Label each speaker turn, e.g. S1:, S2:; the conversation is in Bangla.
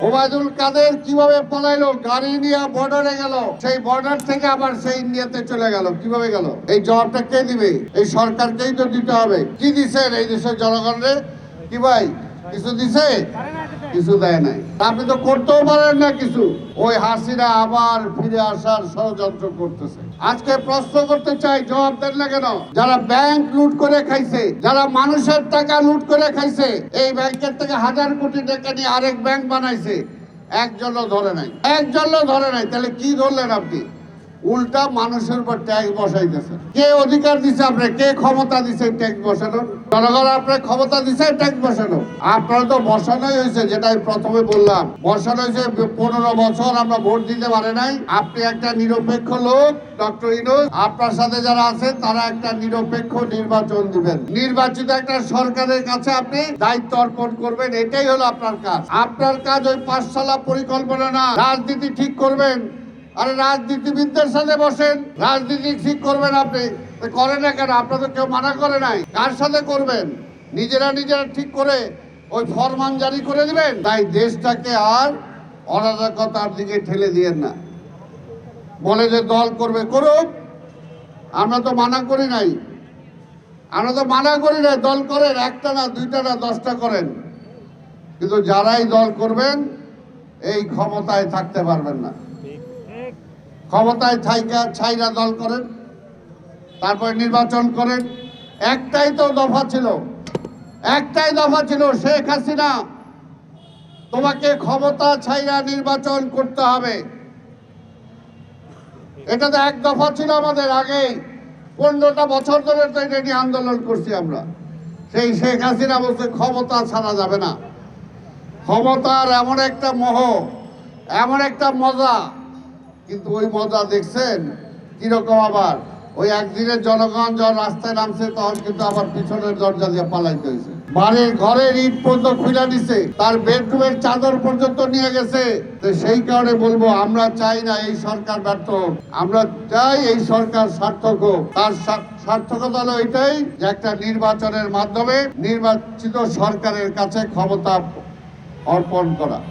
S1: ওবায়দুল কাদের কিভাবে পলাইলো, গাড়ি নিয়ে বর্ডারে গেল, সেই বর্ডার থেকে আবার সেই ইন্ডিয়াতে চলে গেল, কিভাবে গেল? এই জবাবটা কে দিবে? এই সরকারকেই তো দিতে হবে। কি দিচ্ছেন এই দেশের জনগণরে? কি ভাই কিছু দিছে? কিছু দেয় নাই। আপনি তো করতেও পারেন না কিছু। ওই হাসিনা আবার ফিরে আসার ষড়যন্ত্র করতেছে। আজকে প্রশ্ন করতে চাই, জবাব দেন না কেন? যারা ব্যাংক লুট করে খাইছে, যারা মানুষের টাকা লুট করে খাইছে, এই ব্যাংকের থেকে 1000 কোটি টাকা নিয়ে আরেক ব্যাংক বানাইছে, একজনও ধরে নাই, একজনও ধরে নাই। তাহলে কি ধরলেন আপনি? উল্টা মানুষের উপর ট্যাক্স বসাইতেছে। কে অধিকার দিছে আপনার? কে ক্ষমতা দিছে ট্যাক্স বসানোর? জনগণ আপনার ক্ষমতা দিছে ট্যাক্স বসানো? আপনার তো বসানোই হয়েছে, যেটা আমি প্রথমে বললাম, বসানো হয়েছে। 15 বছর আমরা ভোট দিতে পারে নাই। আপনি একটা নিরপেক্ষ লোক, ডক্টর ইউনূস, আপনার সাথে যারা আছে তারা একটা নিরপেক্ষ নির্বাচন দিবেন। নির্বাচিত একটা সরকারের কাছে আপনি দায়িত্ব অর্পণ করবেন, এটাই হলো আপনার কাজ। আপনার কাজ ওই 5 সালা পরিকল্পনা না, রাজনীতি ঠিক করবেন। আরে রাজনীতিবিদদের সাথে বসেন, রাজনীতি ঠিক করবেন। আপনি করেন না কেন? আপনাদের কেউ মানা করে নাই। কার সাথে করবেন? নিজেরা ঠিক করে ওই ফরমান জারি করে দিবেন। তাই দেশটাকে আর অরাজকতার দিকে ঠেলে দিয়েন না। বলে যে দল করবে, করুক, আমরা তো মানা করি নাই। আমরা তো মানা করি নাই, দল করেন, একটা না, 2টা না, 10টা করেন, কিন্তু যারাই দল করবেন এই ক্ষমতায় থাকতে পারবেন না। ক্ষমতায় ছাইরা দল করেন, তারপরে নির্বাচন করেন। একটাই তো দফা ছিল, একটাই দফা ছিল, শেখ হাসিনা তোমাকে ক্ষমতা ছাইরা নির্বাচন করতে হবে। এটা তো এক দফা ছিল আমাদের। আগেই 15টা বছর ধরে তো এটা নিয়ে আন্দোলন করছি আমরা। সেই শেখ হাসিনা বলছে ক্ষমতা ছাড়া যাবে না। ক্ষমতার এমন একটা মোহ, এমন একটা মজা, কিন্তু ওই মজা দেখছেন কিরকম? আবার ওই একদিনের জনগণ যখন রাস্তায় নামছে তখন কিন্তু আবার পিছনের দরজা দিয়ে পালাইতে হয়েছে। বাড়ির ঘরের ইট পর্যন্ত খুলে দিছে, তার বেডরুমের চাদর পর্যন্ত নিয়ে গেছে। তো সেই কারণে বলবো, আমরা চাই না এই সরকার ব্যর্থ হোক, আমরা চাই এই সরকার সার্থক হোক। তার সার্থকতা হলো এটাই যে একটা নির্বাচনের মাধ্যমে নির্বাচিত সরকারের কাছে ক্ষমতা অর্পণ করা।